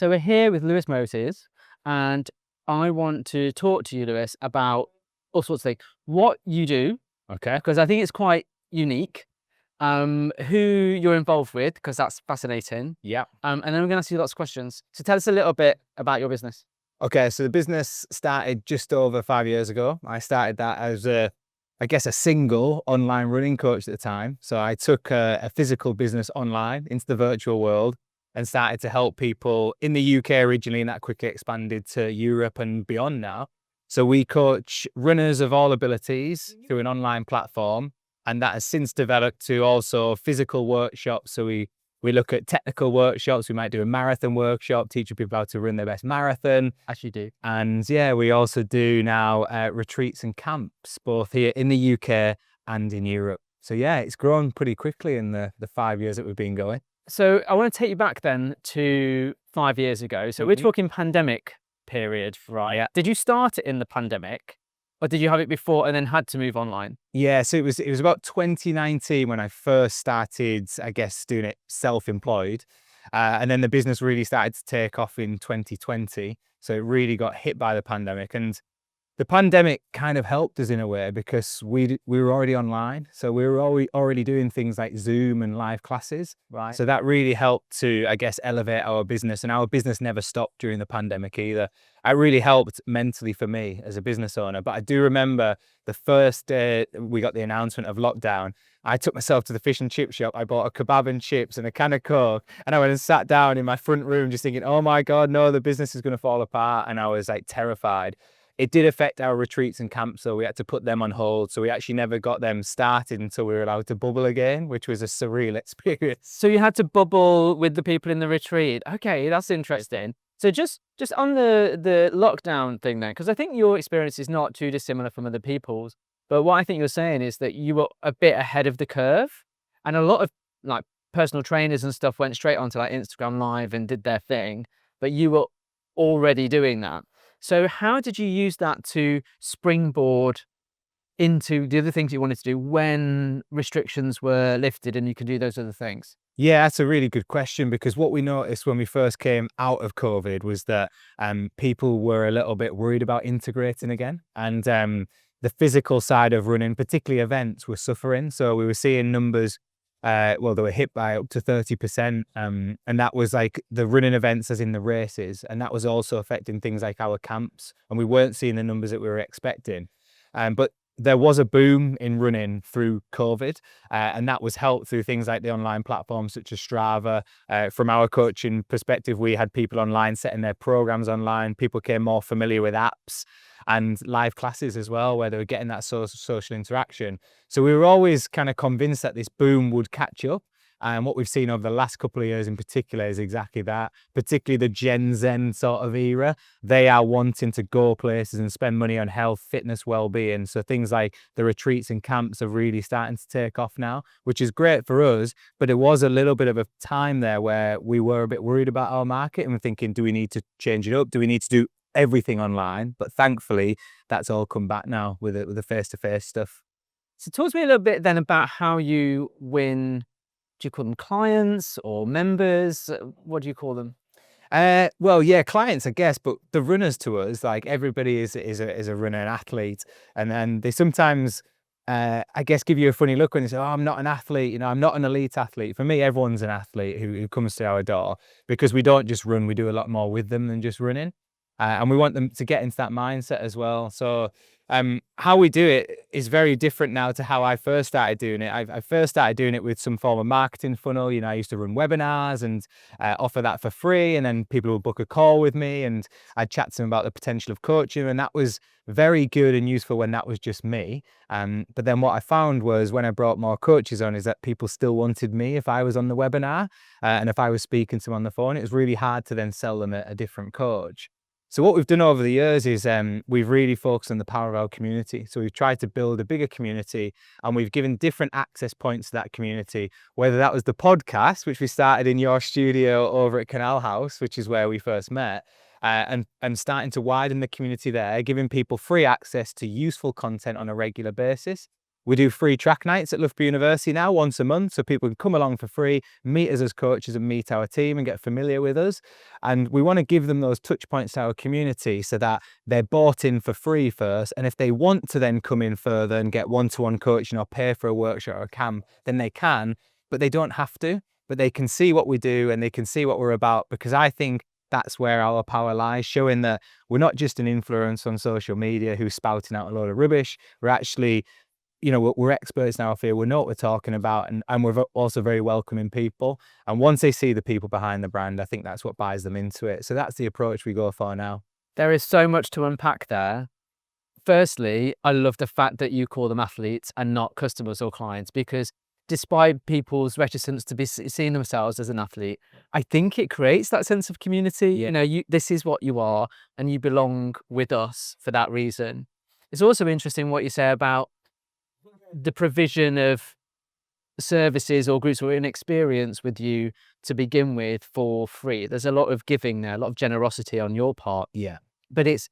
So we're here with Lewis Moses, and I want to talk to you, Lewis, about all sorts of things. What you do, okay, because I think it's quite unique. Who you're involved with, because that's fascinating. Yeah. And then we're going to ask you lots of questions. So tell us a little bit about your business. Okay, so the business started just over 5 years ago. I started that as a single online running coach at the time. So I took a physical business online into the virtual world and started to help people in the UK originally, and that quickly expanded to Europe and beyond now. So we coach runners of all abilities through an online platform, and that has since developed to also physical workshops. So we look at technical workshops. We might do a marathon workshop, teaching people how to run their best marathon. As you do. And yeah, we also do now retreats and camps, both here in the UK and in Europe. So yeah, it's grown pretty quickly in the 5 years that we've been going. So I want to take you back then to 5 years ago. So we're talking pandemic period, right? Yeah. Did you start it in the pandemic, or did you have it before and then had to move online? Yeah, so it was about 2019 when I first started, I guess, doing it self-employed. And then the business really started to take off in 2020. So it really got hit by the pandemic. And the pandemic kind of helped us in a way because we were already online. So we were already doing things like Zoom and live classes. Right. So that really helped to, I guess, elevate our business. And our business never stopped during the pandemic either. It really helped mentally for me as a business owner. But I do remember the first day we got the announcement of lockdown, I took myself to the fish and chip shop. I bought a kebab and chips and a can of Coke. And I went and sat down in my front room just thinking, oh my God, no, the business is going to fall apart. And I was like terrified. It did affect our retreats and camps, so we had to put them on hold. So we actually never got them started until we were allowed to bubble again, which was a surreal experience. So you had to bubble with the people in the retreat. Okay, that's interesting. So just on the lockdown thing then, because I think your experience is not too dissimilar from other people's. But what I think you're saying is that you were a bit ahead of the curve, and a lot of like personal trainers and stuff went straight onto like Instagram Live and did their thing, but you were already doing that. So how did you use that to springboard into the other things you wanted to do when restrictions were lifted and you could do those other things? Yeah, that's a really good question, because what we noticed when we first came out of COVID was that people were a little bit worried about integrating again. And the physical side of running, particularly events, were suffering. So we were seeing numbers, they were hit by up to 30%. And that was like the running events as in the races. And that was also affecting things like our camps. And we weren't seeing the numbers that we were expecting. But there was a boom in running through COVID, and that was helped through things like the online platforms such as Strava. From our coaching perspective, we had people online setting their programs online. People became more familiar with apps and live classes as well, where they were getting that social interaction. So we were always kind of convinced that this boom would catch up. And what we've seen over the last couple of years in particular is exactly that, particularly the Gen Z sort of era. They are wanting to go places and spend money on health, fitness, well-being. So things like the retreats and camps are really starting to take off now, which is great for us. But it was a little bit of a time there where we were a bit worried about our market and we're thinking, do we need to change it up? Do we need to do everything online? But thankfully, that's all come back now with the face-to-face stuff. So talk to me a little bit then about how you win. Do you call them clients or members? What do you call them? Well, yeah, clients, I guess, but the runners to us, like everybody is a runner, an athlete, and then they sometimes, I guess, give you a funny look when they say, "Oh, I'm not an athlete. You know, I'm not an elite athlete." For me, everyone's an athlete who comes to our door, because we don't just run; we do a lot more with them than just running, and we want them to get into that mindset as well. So how we do it is very different now to how I first started doing it. I first started doing it with some form of marketing funnel. You know, I used to run webinars and offer that for free, and then people would book a call with me and I'd chat to them about the potential of coaching, and that was very good and useful when that was just me. But then what I found was when I brought more coaches on is that people still wanted me if I was on the webinar, and if I was speaking to them on the phone, it was really hard to then sell them a different coach. So what we've done over the years is we've really focused on the power of our community. So we've tried to build a bigger community, and we've given different access points to that community, whether that was the podcast, which we started in your studio over at Canal House, which is where we first met, and starting to widen the community there, giving people free access to useful content on a regular basis. We do free track nights at Loughborough University now once a month, so people can come along for free, meet us as coaches and meet our team and get familiar with us. And we want to give them those touch points to our community so that they're bought in for free first. And if they want to then come in further and get one-to-one coaching or pay for a workshop or a camp, then they can, but they don't have to. But they can see what we do and they can see what we're about, because I think that's where our power lies, showing that we're not just an influencer on social media who's spouting out a load of rubbish. We're actually, we're experts in our field. We know what we're talking about, and we're also very welcoming people. And once they see the people behind the brand, I think that's what buys them into it. So that's the approach we go for now. There is so much to unpack there. Firstly, I love the fact that you call them athletes and not customers or clients, because despite people's reticence to be seeing themselves as an athlete, I think it creates that sense of community. Yeah. This is what you are, and you belong with us for that reason. It's also interesting what you say about the provision of services or groups who are in experience with you to begin with for free. There's a lot of giving there, a lot of generosity on your part. Yeah. But it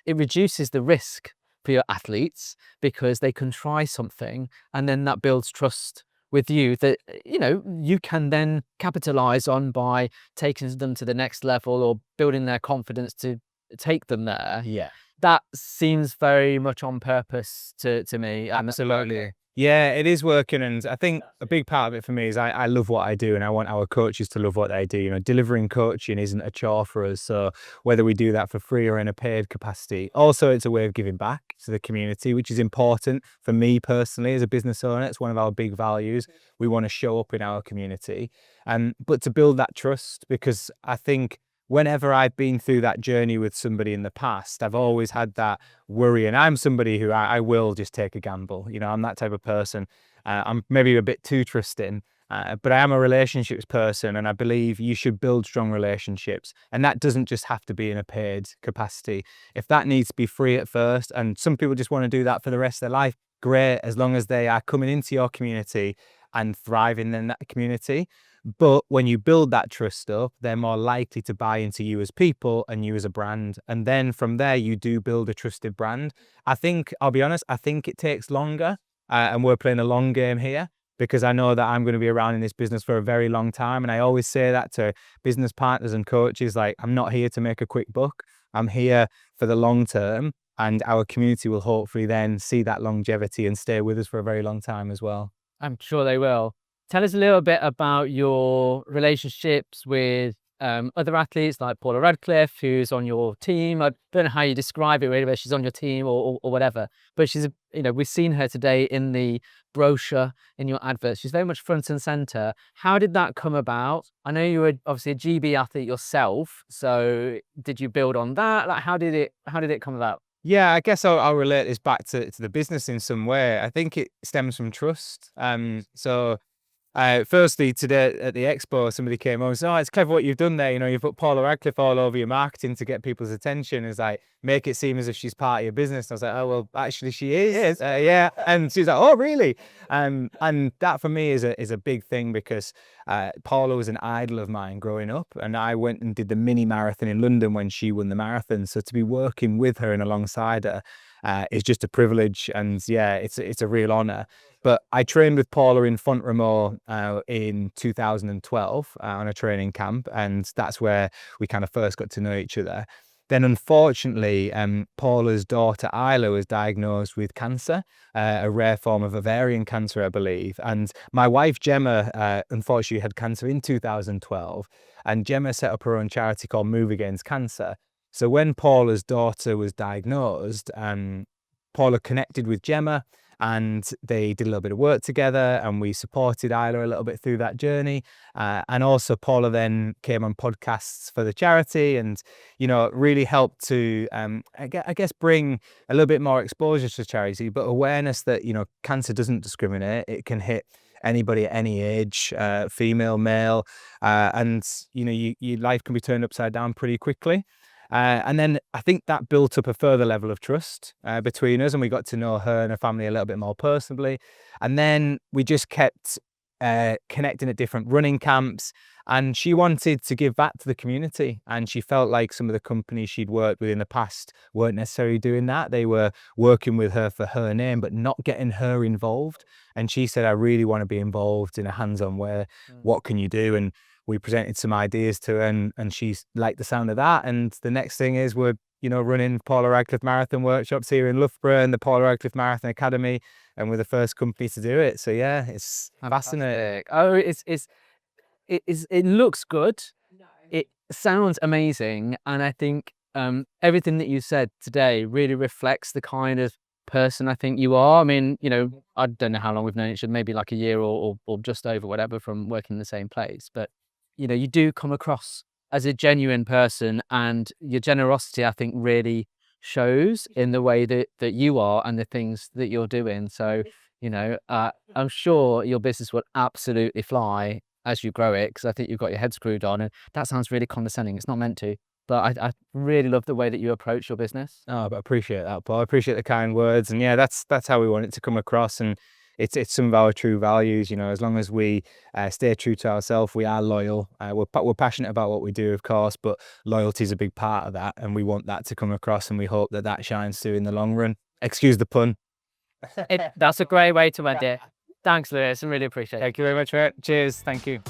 reduces the risk for your athletes, because they can try something and then that builds trust with you that you can then capitalize on by taking them to the next level or building their confidence to take them there. Yeah. That seems very much on purpose to me. Absolutely. Yeah, it is working. And I think a big part of it for me is I love what I do, and I want our coaches to love what they do. Delivering coaching isn't a chore for us. So whether we do that for free or in a paid capacity, also it's a way of giving back to the community, which is important for me personally as a business owner. It's one of our big values. We want to show up in our community, but to build that trust, because I think whenever I've been through that journey with somebody in the past, I've always had that worry. And I'm somebody who I will just take a gamble. I'm that type of person. I'm maybe a bit too trusting, but I am a relationships person, and I believe you should build strong relationships. And that doesn't just have to be in a paid capacity. If that needs to be free at first, and some people just want to do that for the rest of their life, great, as long as they are coming into your community and thriving in that community. But when you build that trust up, they're more likely to buy into you as people and you as a brand. And then from there, you do build a trusted brand. I'll be honest, I think it takes longer, and we're playing a long game here, because I know that I'm going to be around in this business for a very long time. And I always say that to business partners and coaches, like, I'm not here to make a quick buck. I'm here for the long term, and our community will hopefully then see that longevity and stay with us for a very long time as well. I'm sure they will. Tell us a little bit about your relationships with other athletes like Paula Radcliffe, who's on your team. I don't know how you describe it, really, whether she's on your team or whatever. But she's, we've seen her today in the brochure, in your adverts. She's very much front and center. How did that come about? I know you were obviously a GB athlete yourself. So did you build on that? Like, how did it come about? Yeah, I guess I'll relate this back to the business in some way. I think it stems from trust. Firstly, today at the expo, somebody came over and said, "Oh, it's clever what you've done there. You've put Paula Radcliffe all over your marketing to get people's attention. It's like, make it seem as if she's part of your business." And I was like, "Oh, well, actually she is." Yeah. And she's like, "Oh, really?" And that for me is a big thing, because Paula was an idol of mine growing up, and I went and did the mini marathon in London when she won the marathon. So to be working with her and alongside her is just a privilege, and yeah, it's a real honor. But I trained with Paula in Font-Romeu in 2012 on a training camp, and that's where we kind of first got to know each other. Then, unfortunately, Paula's daughter Isla was diagnosed with cancer, a rare form of ovarian cancer, I believe. And my wife Gemma, unfortunately, had cancer in 2012, and Gemma set up her own charity called Move Against Cancer. So when Paula's daughter was diagnosed, Paula connected with Gemma, and they did a little bit of work together, and we supported Isla a little bit through that journey. And also Paula then came on podcasts for the charity, and, really helped to, I guess, bring a little bit more exposure to charity, but awareness that, cancer doesn't discriminate. It can hit anybody at any age, female, male, and, your life can be turned upside down pretty quickly. And then I think that built up a further level of trust between us, and we got to know her and her family a little bit more personally. And then we just kept connecting at different running camps. And she wanted to give back to the community. And she felt like some of the companies she'd worked with in the past weren't necessarily doing that. They were working with her for her name, but not getting her involved. And she said, I really want to be involved in a hands-on way. What can you do? And we presented some ideas to her, and she liked the sound of that. And the next thing is we're, running Paula Radcliffe Marathon workshops here in Loughborough and the Paula Radcliffe Marathon Academy. And we're the first company to do it. So yeah, it's fascinating. Oh, it looks good. It sounds amazing. And I think everything that you said today really reflects the kind of person I think you are. I mean, I don't know how long we've known each other, maybe like a year or just over, whatever, from working in the same place. But, you do come across as a genuine person, and your generosity, I think, really shows in the way that you are and the things that you're doing. So, I'm sure your business will absolutely fly as you grow it, because I think you've got your head screwed on, and that sounds really condescending. It's not meant to, but I really love the way that you approach your business. Oh, but I appreciate that, Paul. I appreciate the kind words. And yeah, that's how we want it to come across. And it's some of our true values. As long as we stay true to ourselves, we are loyal. We're passionate about what we do, of course, but loyalty is a big part of that. And we want that to come across, and we hope that shines through in the long run. Excuse the pun. That's a great way to end it. Thanks, Lewis. I really appreciate it. Thank you very much for it. Cheers. Thank you.